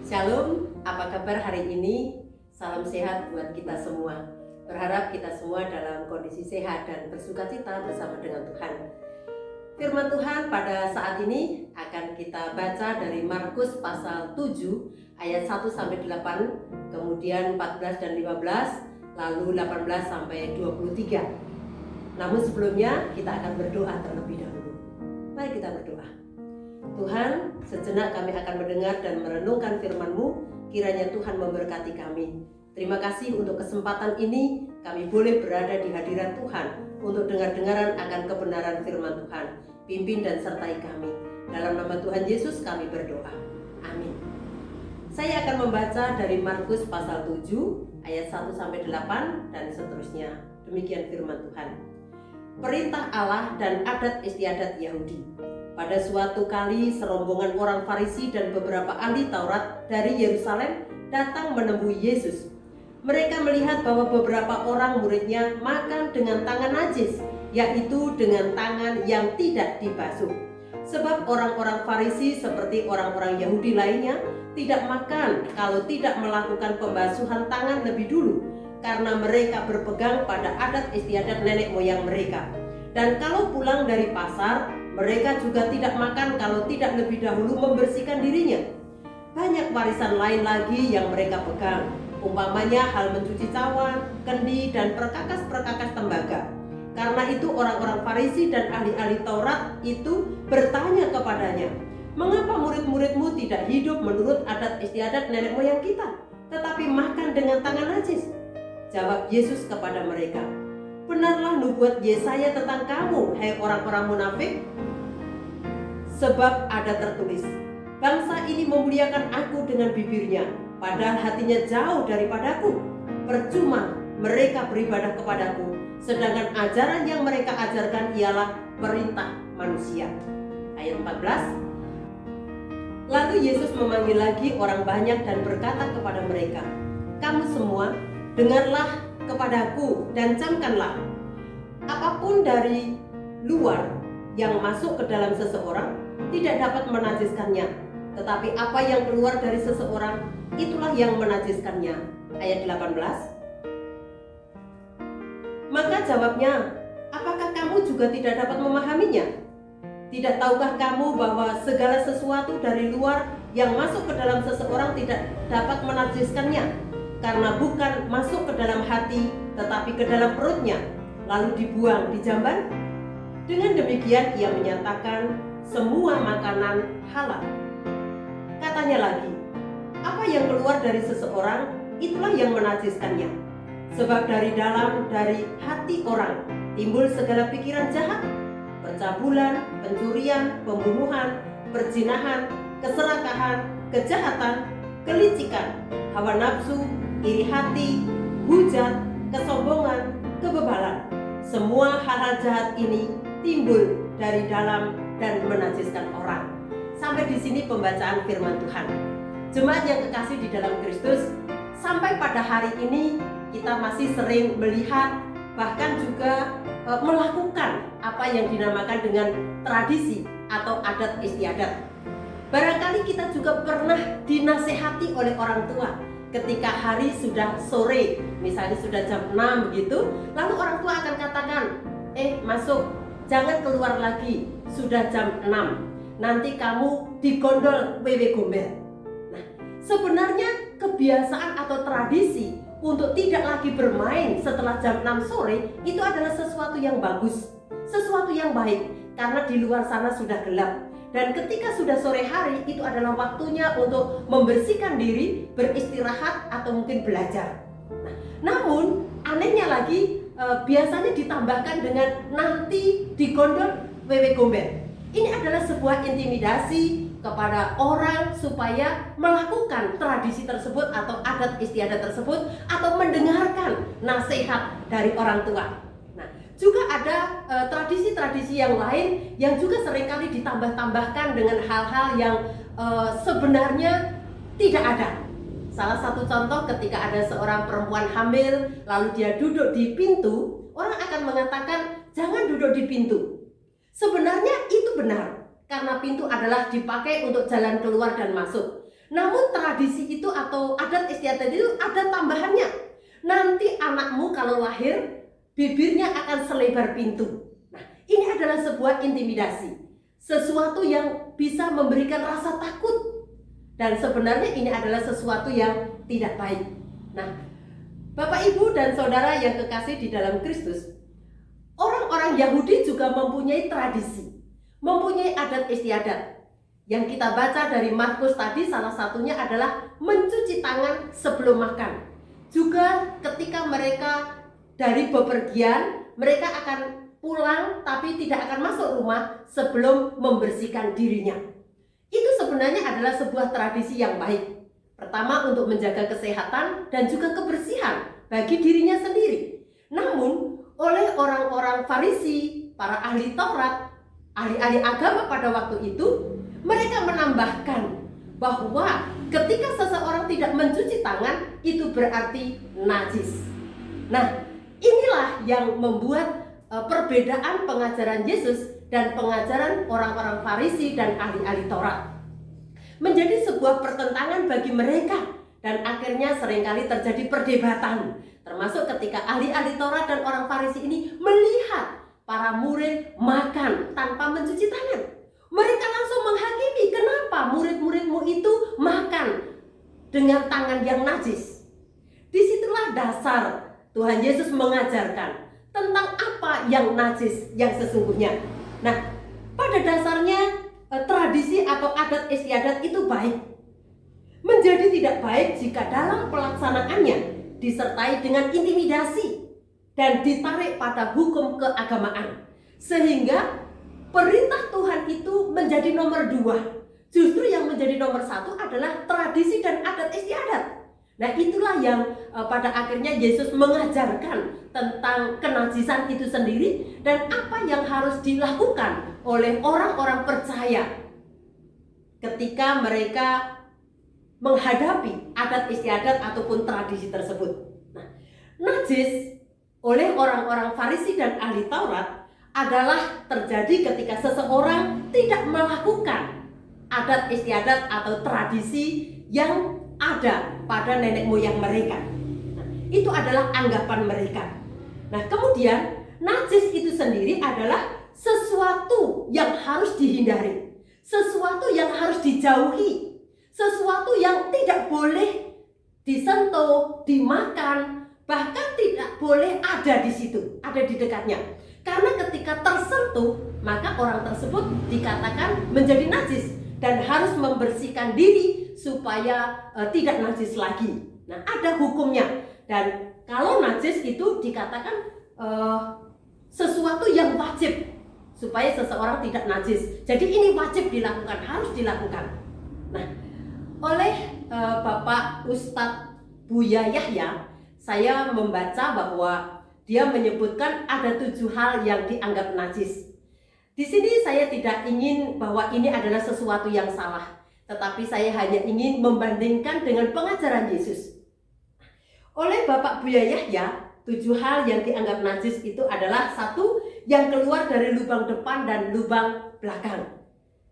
Shalom, apa kabar hari ini? Salam sehat buat kita semua. Berharap kita semua dalam kondisi sehat dan bersukacita bersama dengan Tuhan. Firman Tuhan pada saat ini akan kita baca dari Markus pasal 7 ayat 1 sampai 8, kemudian 14 dan 15, lalu 18 sampai 23. Namun sebelumnya kita akan berdoa terlebih dahulu. Mari kita berdoa. Tuhan, sejenak kami akan mendengar dan merenungkan firman-Mu, kiranya Tuhan memberkati kami. Terima kasih untuk kesempatan ini, kami boleh berada di hadirat Tuhan untuk dengar-dengaran akan kebenaran firman Tuhan. Pimpin dan sertai kami. Dalam nama Tuhan Yesus kami berdoa. Amin. Saya akan membaca dari Markus pasal 7 ayat 1 sampai 8 dan seterusnya. Demikian firman Tuhan. Perintah Allah dan adat istiadat Yahudi. Pada suatu kali serombongan orang Farisi dan beberapa ahli Taurat dari Yerusalem datang menemui Yesus. Mereka melihat bahwa beberapa orang muridnya makan dengan tangan najis, yaitu dengan tangan yang tidak dibasuh. Sebab orang-orang Farisi seperti orang-orang Yahudi lainnya tidak makan kalau tidak melakukan pembasuhan tangan lebih dulu, karena mereka berpegang pada adat istiadat nenek moyang mereka. Dan kalau pulang dari pasar, mereka juga tidak makan kalau tidak lebih dahulu membersihkan dirinya. Banyak warisan lain lagi yang mereka pegang, umpamanya hal mencuci cawan, kendi, dan perkakas-perkakas tembaga. Karena itu orang-orang Farisi dan ahli-ahli Taurat itu bertanya kepadanya, "Mengapa murid-muridmu tidak hidup menurut adat istiadat nenek moyang kita, tetapi makan dengan tangan najis?" Jawab Yesus kepada mereka, "Benarlah nubuat Yesaya tentang kamu, hai orang-orang munafik. Sebab ada tertulis, bangsa ini memuliakan aku dengan bibirnya, padahal hatinya jauh daripadaku. Percuma mereka beribadah kepadaku, sedangkan ajaran yang mereka ajarkan ialah perintah manusia." Ayat 14. Lalu Yesus memanggil lagi orang banyak dan berkata kepada mereka, "Kamu semua, dengarlah kepadaku dan camkanlah. Apapun dari luar yang masuk ke dalam seseorang tidak dapat menajiskannya, tetapi apa yang keluar dari seseorang itulah yang menajiskannya." Ayat 18. Maka jawabnya, "Apakah kamu juga tidak dapat memahaminya? Tidak tahukah kamu bahwa segala sesuatu dari luar yang masuk ke dalam seseorang tidak dapat menajiskannya? Karena bukan masuk ke dalam hati, tetapi ke dalam perutnya, lalu dibuang di jamban." Dengan demikian ia menyatakan semua makanan halal. Katanya lagi, apa yang keluar dari seseorang itulah yang menajiskannya. Sebab dari dalam, dari hati orang timbul segala pikiran jahat, pencabulan, pencurian, pembunuhan, perzinahan, keserakahan, kejahatan, kelicikan, hawa nafsu, iri hati, hujat, kesombongan, kebebalan. Semua hal-hal jahat ini timbul dari dalam dan menajiskan orang. Sampai di sini pembacaan firman Tuhan. Jemaat yang kekasih di dalam Kristus, sampai pada hari ini kita masih sering melihat bahkan juga melakukan apa yang dinamakan dengan tradisi atau adat istiadat. Barangkali kita juga pernah dinasehati oleh orang tua ketika hari sudah sore, misalnya sudah jam 6 begitu, lalu orang tua akan katakan, "Masuk, jangan keluar lagi, sudah jam 6, nanti kamu digondol wewe gombel." Nah, sebenarnya kebiasaan atau tradisi untuk tidak lagi bermain setelah jam 6 sore itu adalah sesuatu yang bagus, sesuatu yang baik, karena di luar sana sudah gelap. Dan ketika sudah sore hari, itu adalah waktunya untuk membersihkan diri, beristirahat, atau mungkin belajar. Namun, anehnya lagi, biasanya ditambahkan dengan nanti digondol wewe gombel. Ini adalah sebuah intimidasi kepada orang supaya melakukan tradisi tersebut atau adat istiadat tersebut, atau mendengarkan nasihat dari orang tua. Juga ada tradisi-tradisi yang lain yang juga seringkali ditambah-tambahkan dengan hal-hal yang sebenarnya tidak ada. Salah satu contoh ketika ada seorang perempuan hamil lalu dia duduk di pintu, orang akan mengatakan jangan duduk di pintu. Sebenarnya itu benar, karena pintu adalah dipakai untuk jalan keluar dan masuk. Namun tradisi itu atau adat istiadat itu ada tambahannya. Nanti anakmu kalau lahir, bibirnya akan selebar pintu. Nah, ini adalah sebuah intimidasi. Sesuatu yang bisa memberikan rasa takut. Dan sebenarnya ini adalah sesuatu yang tidak baik. Nah, Bapak, Ibu, dan Saudara yang kekasih di dalam Kristus, orang-orang Yahudi juga mempunyai tradisi, mempunyai adat istiadat. Yang kita baca dari Markus tadi salah satunya adalah mencuci tangan sebelum makan. Juga ketika mereka dari bepergian, mereka akan pulang tapi tidak akan masuk rumah sebelum membersihkan dirinya. Itu sebenarnya adalah sebuah tradisi yang baik. Pertama, untuk menjaga kesehatan dan juga kebersihan bagi dirinya sendiri. Namun, oleh orang-orang Farisi, para ahli Taurat, ahli-ahli agama pada waktu itu, mereka menambahkan bahwa ketika seseorang tidak mencuci tangan, itu berarti najis. Nah, inilah yang membuat perbedaan pengajaran Yesus dan pengajaran orang-orang Farisi dan ahli-ahli Taurat menjadi sebuah pertentangan bagi mereka, dan akhirnya seringkali terjadi perdebatan, termasuk ketika ahli-ahli Taurat dan orang Farisi ini melihat para murid makan tanpa mencuci tangan. Mereka langsung menghakimi, kenapa murid-muridmu itu makan dengan tangan yang najis. Disitulah dasar Tuhan Yesus mengajarkan tentang apa yang najis yang sesungguhnya. Nah, pada dasarnya tradisi atau adat istiadat itu baik. Menjadi tidak baik jika dalam pelaksanaannya disertai dengan intimidasi dan ditarik pada hukum keagamaan, sehingga perintah Tuhan itu menjadi nomor 2. Justru yang menjadi nomor 1 adalah tradisi dan adat istiadat. Nah, itulah yang pada akhirnya Yesus mengajarkan tentang kenajisan itu sendiri dan apa yang harus dilakukan oleh orang-orang percaya ketika mereka menghadapi adat istiadat ataupun tradisi tersebut. Nah, najis oleh orang-orang Farisi dan ahli Taurat adalah terjadi ketika seseorang tidak melakukan adat istiadat atau tradisi yang ada pada nenek moyang mereka. Nah, itu adalah anggapan mereka. Nah, kemudian najis itu sendiri adalah sesuatu yang harus dihindari, sesuatu yang harus dijauhi, sesuatu yang tidak boleh disentuh, dimakan, bahkan tidak boleh ada di situ, ada di dekatnya. Karena ketika tersentuh, maka orang tersebut dikatakan menjadi najis dan harus membersihkan diri supaya tidak najis lagi. Nah, ada hukumnya. Dan kalau najis itu dikatakan sesuatu yang wajib supaya seseorang tidak najis. Jadi ini wajib dilakukan, harus dilakukan. Nah, oleh Bapak Ustadz Buya Yahya, saya membaca bahwa dia menyebutkan ada 7 hal yang dianggap najis. Di sini saya tidak ingin bahwa ini adalah sesuatu yang salah, tetapi saya hanya ingin membandingkan dengan pengajaran Yesus. Oleh Bapak Buya Yahya, 7 hal yang dianggap najis itu adalah 1, yang keluar dari lubang depan dan lubang belakang.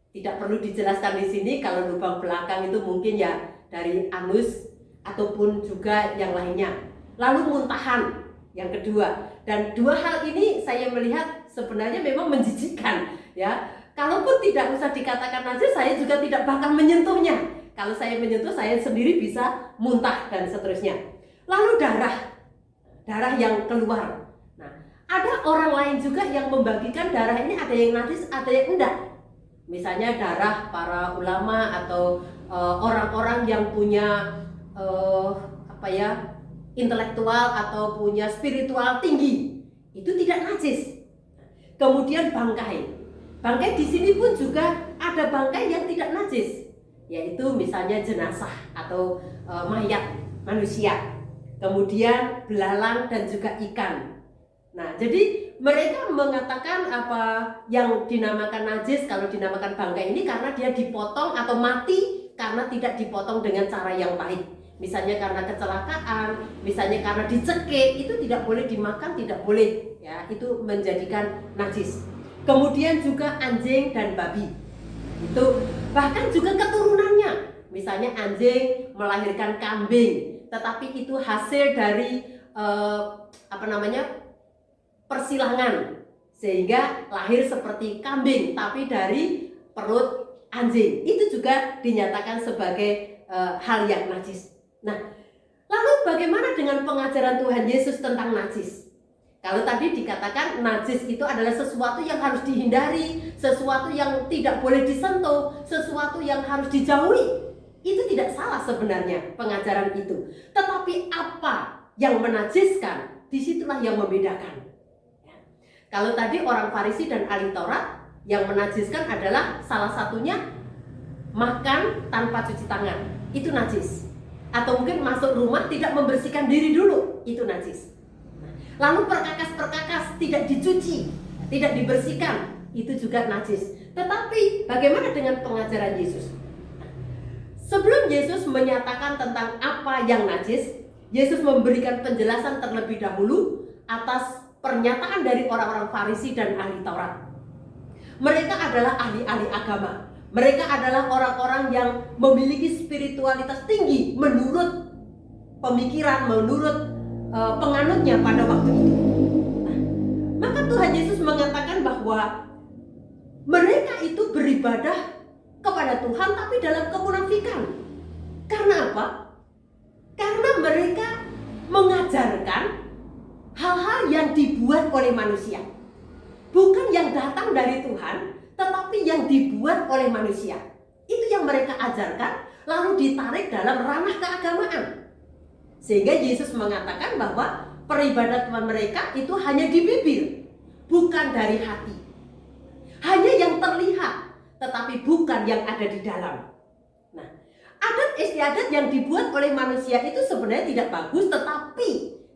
Tidak perlu dijelaskan di sini, kalau lubang belakang itu mungkin ya dari anus ataupun juga yang lainnya. Lalu muntahan yang kedua. Dan 2 hal ini saya melihat sebenarnya memang menjijikkan, ya. Kalaupun tidak usah dikatakan najis, saya juga tidak bakal menyentuhnya. Kalau saya menyentuh, saya sendiri bisa muntah dan seterusnya. Lalu darah yang keluar. Nah, ada orang lain juga yang membagikan darah ini, ada yang najis, ada yang enggak. Misalnya darah para ulama atau orang-orang yang punya intelektual atau punya spiritual tinggi, itu tidak najis. Kemudian bangkai di sini pun juga ada bangkai yang tidak najis, yaitu misalnya jenazah atau mayat manusia. Kemudian belalang dan juga ikan. Nah, jadi mereka mengatakan apa yang dinamakan najis kalau dinamakan bangkai ini karena dia dipotong atau mati karena tidak dipotong dengan cara yang baik. Misalnya karena kecelakaan, misalnya karena dicekik, itu tidak boleh dimakan, tidak boleh, ya, itu menjadikan najis. Kemudian juga anjing dan babi, itu bahkan juga keturunannya. Misalnya anjing melahirkan kambing, tetapi itu hasil dari persilangan, sehingga lahir seperti kambing tapi dari perut anjing. Itu juga dinyatakan sebagai hal yang najis. Nah, lalu bagaimana dengan pengajaran Tuhan Yesus tentang najis? Kalau tadi dikatakan najis itu adalah sesuatu yang harus dihindari, sesuatu yang tidak boleh disentuh, sesuatu yang harus dijauhi. Itu tidak salah sebenarnya pengajaran itu. Tetapi apa yang menajiskan, disitulah yang membedakan. Kalau tadi orang Farisi dan ahli Taurat, yang menajiskan adalah salah satunya makan tanpa cuci tangan, itu najis. Atau mungkin masuk rumah tidak membersihkan diri dulu, itu najis. Lalu perkakas-perkakas tidak dicuci, tidak dibersihkan, itu juga najis. Tetapi bagaimana dengan pengajaran Yesus? Sebelum Yesus menyatakan tentang apa yang najis, Yesus memberikan penjelasan terlebih dahulu atas pernyataan dari orang-orang Farisi dan ahli Taurat. Mereka adalah ahli-ahli agama. Mereka adalah orang-orang yang memiliki spiritualitas tinggi menurut pemikiran, menurut penganutnya pada waktu itu. Nah, maka Tuhan Yesus mengatakan bahwa mereka itu beribadah kepada Tuhan tapi dalam kemunafikan. Karena apa? Karena mereka mengajarkan hal-hal yang dibuat oleh manusia. Bukan yang datang dari Tuhan, tetapi yang dibuat oleh manusia. Itu yang mereka ajarkan, lalu ditarik dalam ranah keagamaan. Sehingga Yesus mengatakan bahwa peribadatan mereka itu hanya di bibir, bukan dari hati. Hanya yang terlihat, tetapi bukan yang ada di dalam. Nah, adat istiadat yang dibuat oleh manusia itu sebenarnya tidak bagus, tetapi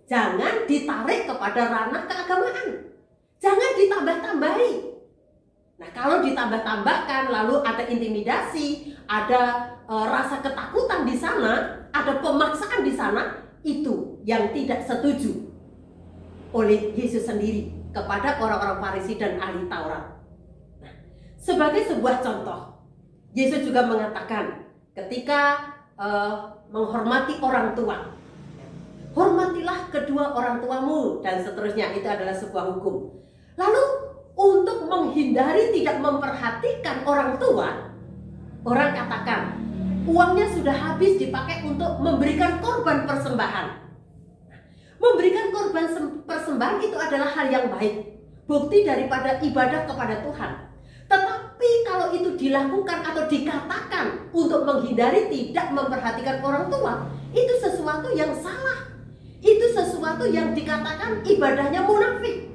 jangan ditarik kepada ranah keagamaan. Jangan ditambah-tambahi. Nah, kalau ditambah-tambahkan lalu ada intimidasi, ada rasa ketakutan di sana, ada pemaksaan di sana, itu yang tidak setuju oleh Yesus sendiri kepada orang-orang Farisi dan ahli Taurat. Nah, sebagai sebuah contoh, Yesus juga mengatakan ketika menghormati orang tua, hormatilah kedua orang tuamu dan seterusnya, itu adalah sebuah hukum. Lalu untuk menghindari tidak memperhatikan orang tua, orang katakan uangnya sudah habis dipakai untuk memberikan korban persembahan. Memberikan korban persembahan itu adalah hal yang baik, bukti daripada ibadah kepada Tuhan. Tetapi kalau itu dilakukan atau dikatakan untuk menghindari tidak memperhatikan orang tua, itu sesuatu yang salah. Itu sesuatu yang dikatakan ibadahnya munafik.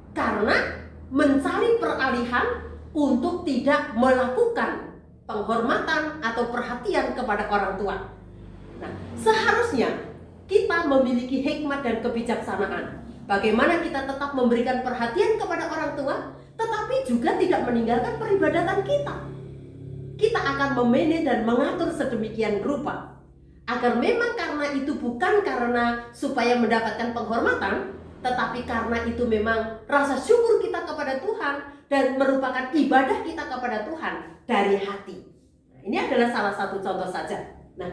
Karena mencari peralihan untuk tidak melakukan penghormatan atau perhatian kepada orang tua. Nah, seharusnya kita memiliki hikmat dan kebijaksanaan. Bagaimana kita tetap memberikan perhatian kepada orang tua, tetapi juga tidak meninggalkan peribadatan kita. Kita akan memanage dan mengatur sedemikian rupa agar memang karena itu bukan karena supaya mendapatkan penghormatan, tetapi karena itu memang rasa syukur kita kepada Tuhan dan merupakan ibadah kita kepada Tuhan dari hati. Nah, ini adalah salah satu contoh saja. Nah,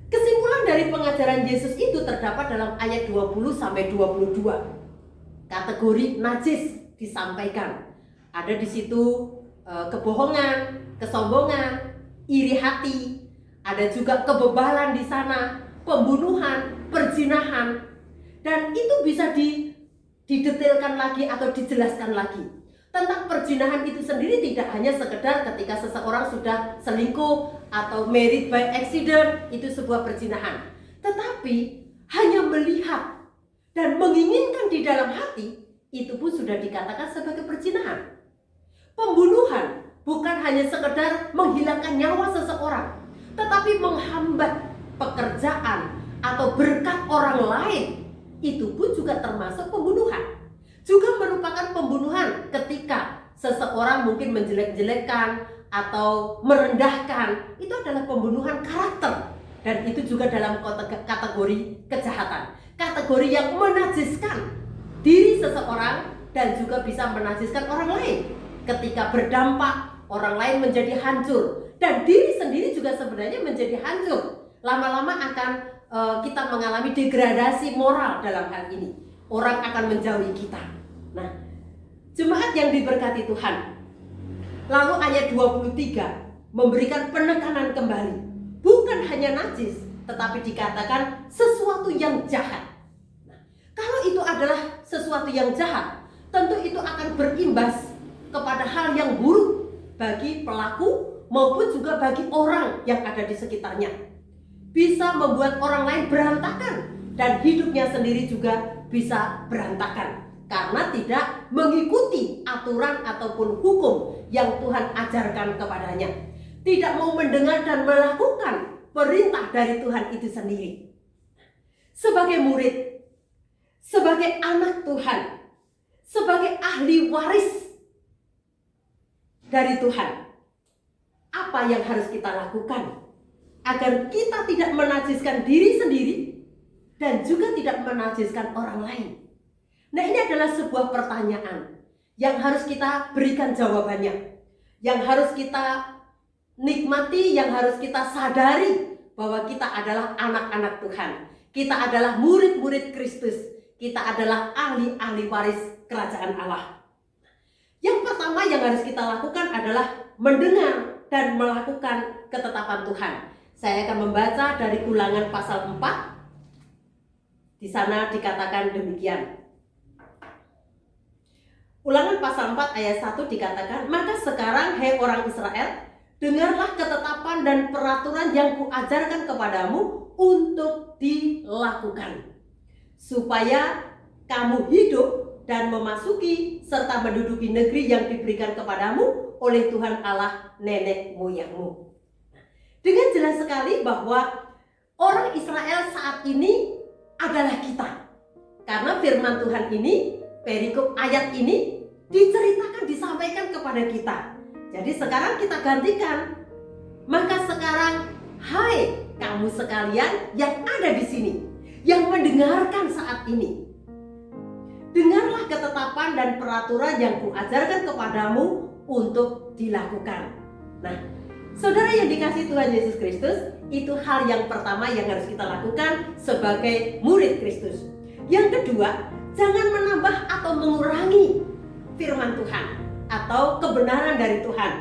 kesimpulan dari pengajaran Yesus itu terdapat dalam ayat 20-22. Kategori najis disampaikan. Ada di situ kebohongan, kesombongan, iri hati, ada juga kebebalan di sana, pembunuhan, perzinahan. Dan itu bisa didetailkan lagi atau dijelaskan lagi. Tentang perzinahan itu sendiri tidak hanya sekedar ketika seseorang sudah selingkuh atau married by accident, itu sebuah perzinahan. Tetapi hanya melihat dan menginginkan di dalam hati, itu pun sudah dikatakan sebagai perzinahan. Pembunuhan bukan hanya sekedar menghilangkan nyawa seseorang, tetapi menghambat pekerjaan atau berkat orang lain. Itu pun juga termasuk pembunuhan. Juga merupakan pembunuhan ketika seseorang mungkin menjelek-jelekkan atau merendahkan. Itu adalah pembunuhan karakter. Dan itu juga dalam kategori kejahatan. Kategori yang menajiskan diri seseorang dan juga bisa menajiskan orang lain. Ketika berdampak, orang lain menjadi hancur dan diri sendiri juga sebenarnya menjadi hancur. Lama-lama akan kita mengalami degradasi moral dalam hal ini. Orang akan menjauhi kita. Nah, jemaat yang diberkati Tuhan. Lalu ayat 23 memberikan penekanan kembali. Bukan hanya najis, tetapi dikatakan sesuatu yang jahat. Nah, kalau itu adalah sesuatu yang jahat, tentu itu akan berimbas kepada hal yang buruk bagi pelaku maupun juga bagi orang yang ada di sekitarnya. Bisa membuat orang lain berantakan dan hidupnya sendiri juga bisa berantakan karena tidak mengikuti aturan ataupun hukum yang Tuhan ajarkan kepadanya. Tidak mau mendengar dan melakukan perintah dari Tuhan itu sendiri. Sebagai murid, sebagai anak Tuhan, sebagai ahli waris dari Tuhan, apa yang harus kita lakukan agar kita tidak menajiskan diri sendiri dan juga tidak menajiskan orang lain? Nah, ini adalah sebuah pertanyaan yang harus kita berikan jawabannya, yang harus kita nikmati, yang harus kita sadari bahwa kita adalah anak-anak Tuhan. Kita adalah murid-murid Kristus. Kita adalah ahli-ahli waris kerajaan Allah. Yang pertama yang harus kita lakukan adalah mendengar dan melakukan ketetapan Tuhan. Saya akan membaca dari Ulangan pasal 4. Di sana dikatakan demikian. Ulangan pasal 4 ayat 1 dikatakan, "Maka sekarang, hai orang Israel, dengarlah ketetapan dan peraturan yang kuajarkan kepadamu untuk dilakukan, supaya kamu hidup dan memasuki serta menduduki negeri yang diberikan kepadamu oleh Tuhan Allah nenek moyangmu." Dengan jelas sekali bahwa orang Israel saat ini adalah kita. Karena firman Tuhan ini, perikop ayat ini diceritakan, disampaikan kepada kita. Jadi sekarang kita gantikan. Maka sekarang, hai kamu sekalian yang ada di sini, yang mendengarkan saat ini, dengarlah ketetapan dan peraturan yang kuajarkan kepadamu untuk dilakukan. Nah, saudara yang dikasihi Tuhan Yesus Kristus, itu hal yang pertama yang harus kita lakukan sebagai murid Kristus. Yang kedua, jangan menambah atau mengurangi firman Tuhan atau kebenaran dari Tuhan.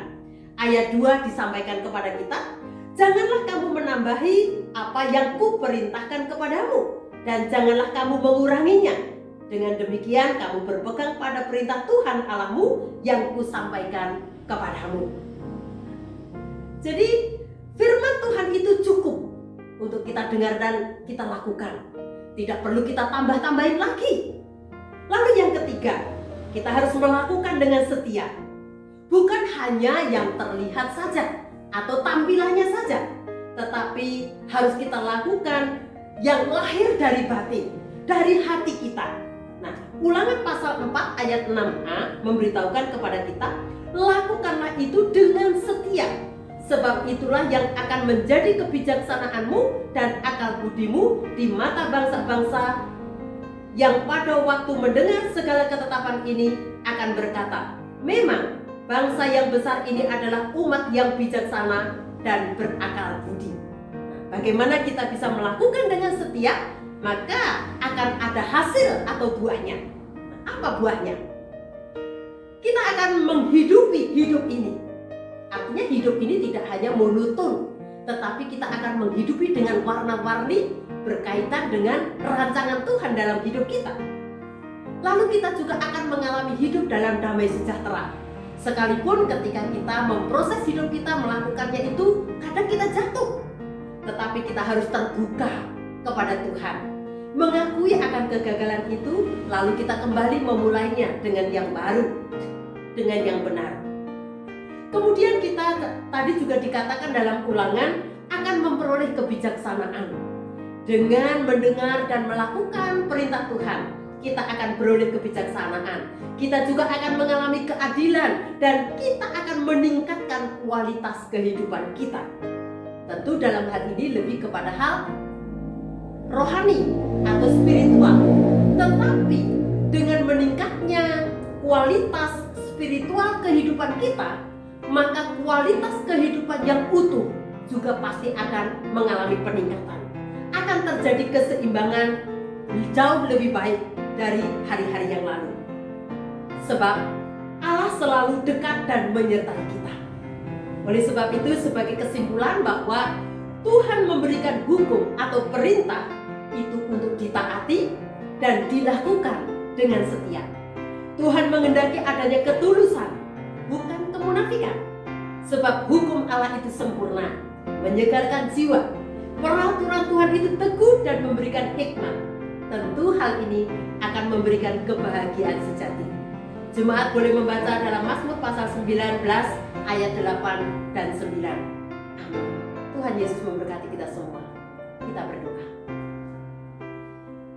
Ayat 2 disampaikan kepada kita, janganlah kamu menambahi apa yang kuperintahkan kepadamu, dan janganlah kamu menguranginya. Dengan demikian kamu berpegang pada perintah Tuhan Allahmu yang kusampaikan kepadamu. Jadi firman Tuhan itu cukup untuk kita dengar dan kita lakukan. Tidak perlu kita tambah-tambahin lagi. Lalu yang ketiga, kita harus melakukan dengan setia. Bukan hanya yang terlihat saja atau tampilannya saja, tetapi harus kita lakukan yang lahir dari batin, dari hati kita. Nah, Ulangan pasal 4 ayat 6a memberitahukan kepada kita, lakukanlah itu dengan setia, sebab itulah yang akan menjadi kebijaksanaanmu dan akal budimu di mata bangsa-bangsa yang pada waktu mendengar segala ketetapan ini akan berkata, memang bangsa yang besar ini adalah umat yang bijaksana dan berakal budi. Bagaimana kita bisa melakukan dengan setia? Maka akan ada hasil atau buahnya. Apa buahnya? Kita akan menghidupi hidup ini. Artinya hidup ini tidak hanya monoton, tetapi kita akan menghidupi dengan warna-warni berkaitan dengan rancangan Tuhan dalam hidup kita. Lalu kita juga akan mengalami hidup dalam damai sejahtera. Sekalipun ketika kita memproses hidup kita, melakukannya itu, kadang kita jatuh. Tetapi kita harus terbuka kepada Tuhan, mengakui akan kegagalan itu, lalu kita kembali memulainya dengan yang baru, dengan yang benar. Kemudian kita tadi juga dikatakan dalam Ulangan akan memperoleh kebijaksanaan. Dengan mendengar dan melakukan perintah Tuhan, kita akan beroleh kebijaksanaan. Kita juga akan mengalami keadilan dan kita akan meningkatkan kualitas kehidupan kita. Tentu dalam hal ini lebih kepada hal rohani atau spiritual. Tetapi dengan meningkatnya kualitas spiritual kehidupan kita, maka kualitas kehidupan yang utuh juga pasti akan mengalami peningkatan. Akan terjadi keseimbangan jauh lebih baik dari hari-hari yang lalu. Sebab Allah selalu dekat dan menyertai kita. Oleh sebab itu, sebagai kesimpulan bahwa Tuhan memberikan hukum atau perintah itu untuk ditaati dan dilakukan dengan setia. Tuhan menghendaki adanya ketulusan, bukan kemunafikan. Sebab hukum Allah itu sempurna, menyegarkan jiwa. Peraturan Tuhan itu teguh dan memberikan hikmat. Tentu hal ini akan memberikan kebahagiaan sejati. Jemaat boleh membaca dalam Mazmur pasal 19 ayat 8 dan 9. Amin. Tuhan Yesus memberkati kita semua. Kita berdoa.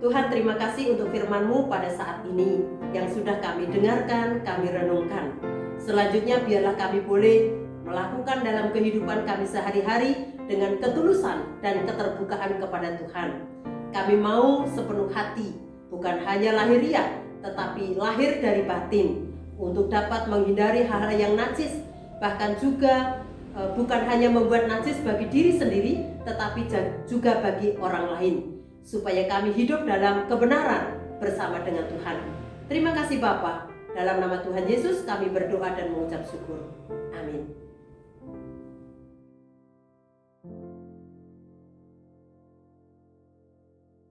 Tuhan, terima kasih untuk firman-Mu pada saat ini yang sudah kami dengarkan, kami renungkan. Selanjutnya biarlah kami boleh melakukan dalam kehidupan kami sehari-hari dengan ketulusan dan keterbukaan kepada Tuhan. Kami mau sepenuh hati, bukan hanya lahiriah, tetapi lahir dari batin, untuk dapat menghindari hal-hal yang najis, bahkan juga bukan hanya membuat najis bagi diri sendiri, tetapi juga bagi orang lain, supaya kami hidup dalam kebenaran bersama dengan Tuhan. Terima kasih Bapa. Dalam nama Tuhan Yesus kami berdoa dan mengucap syukur. Amin.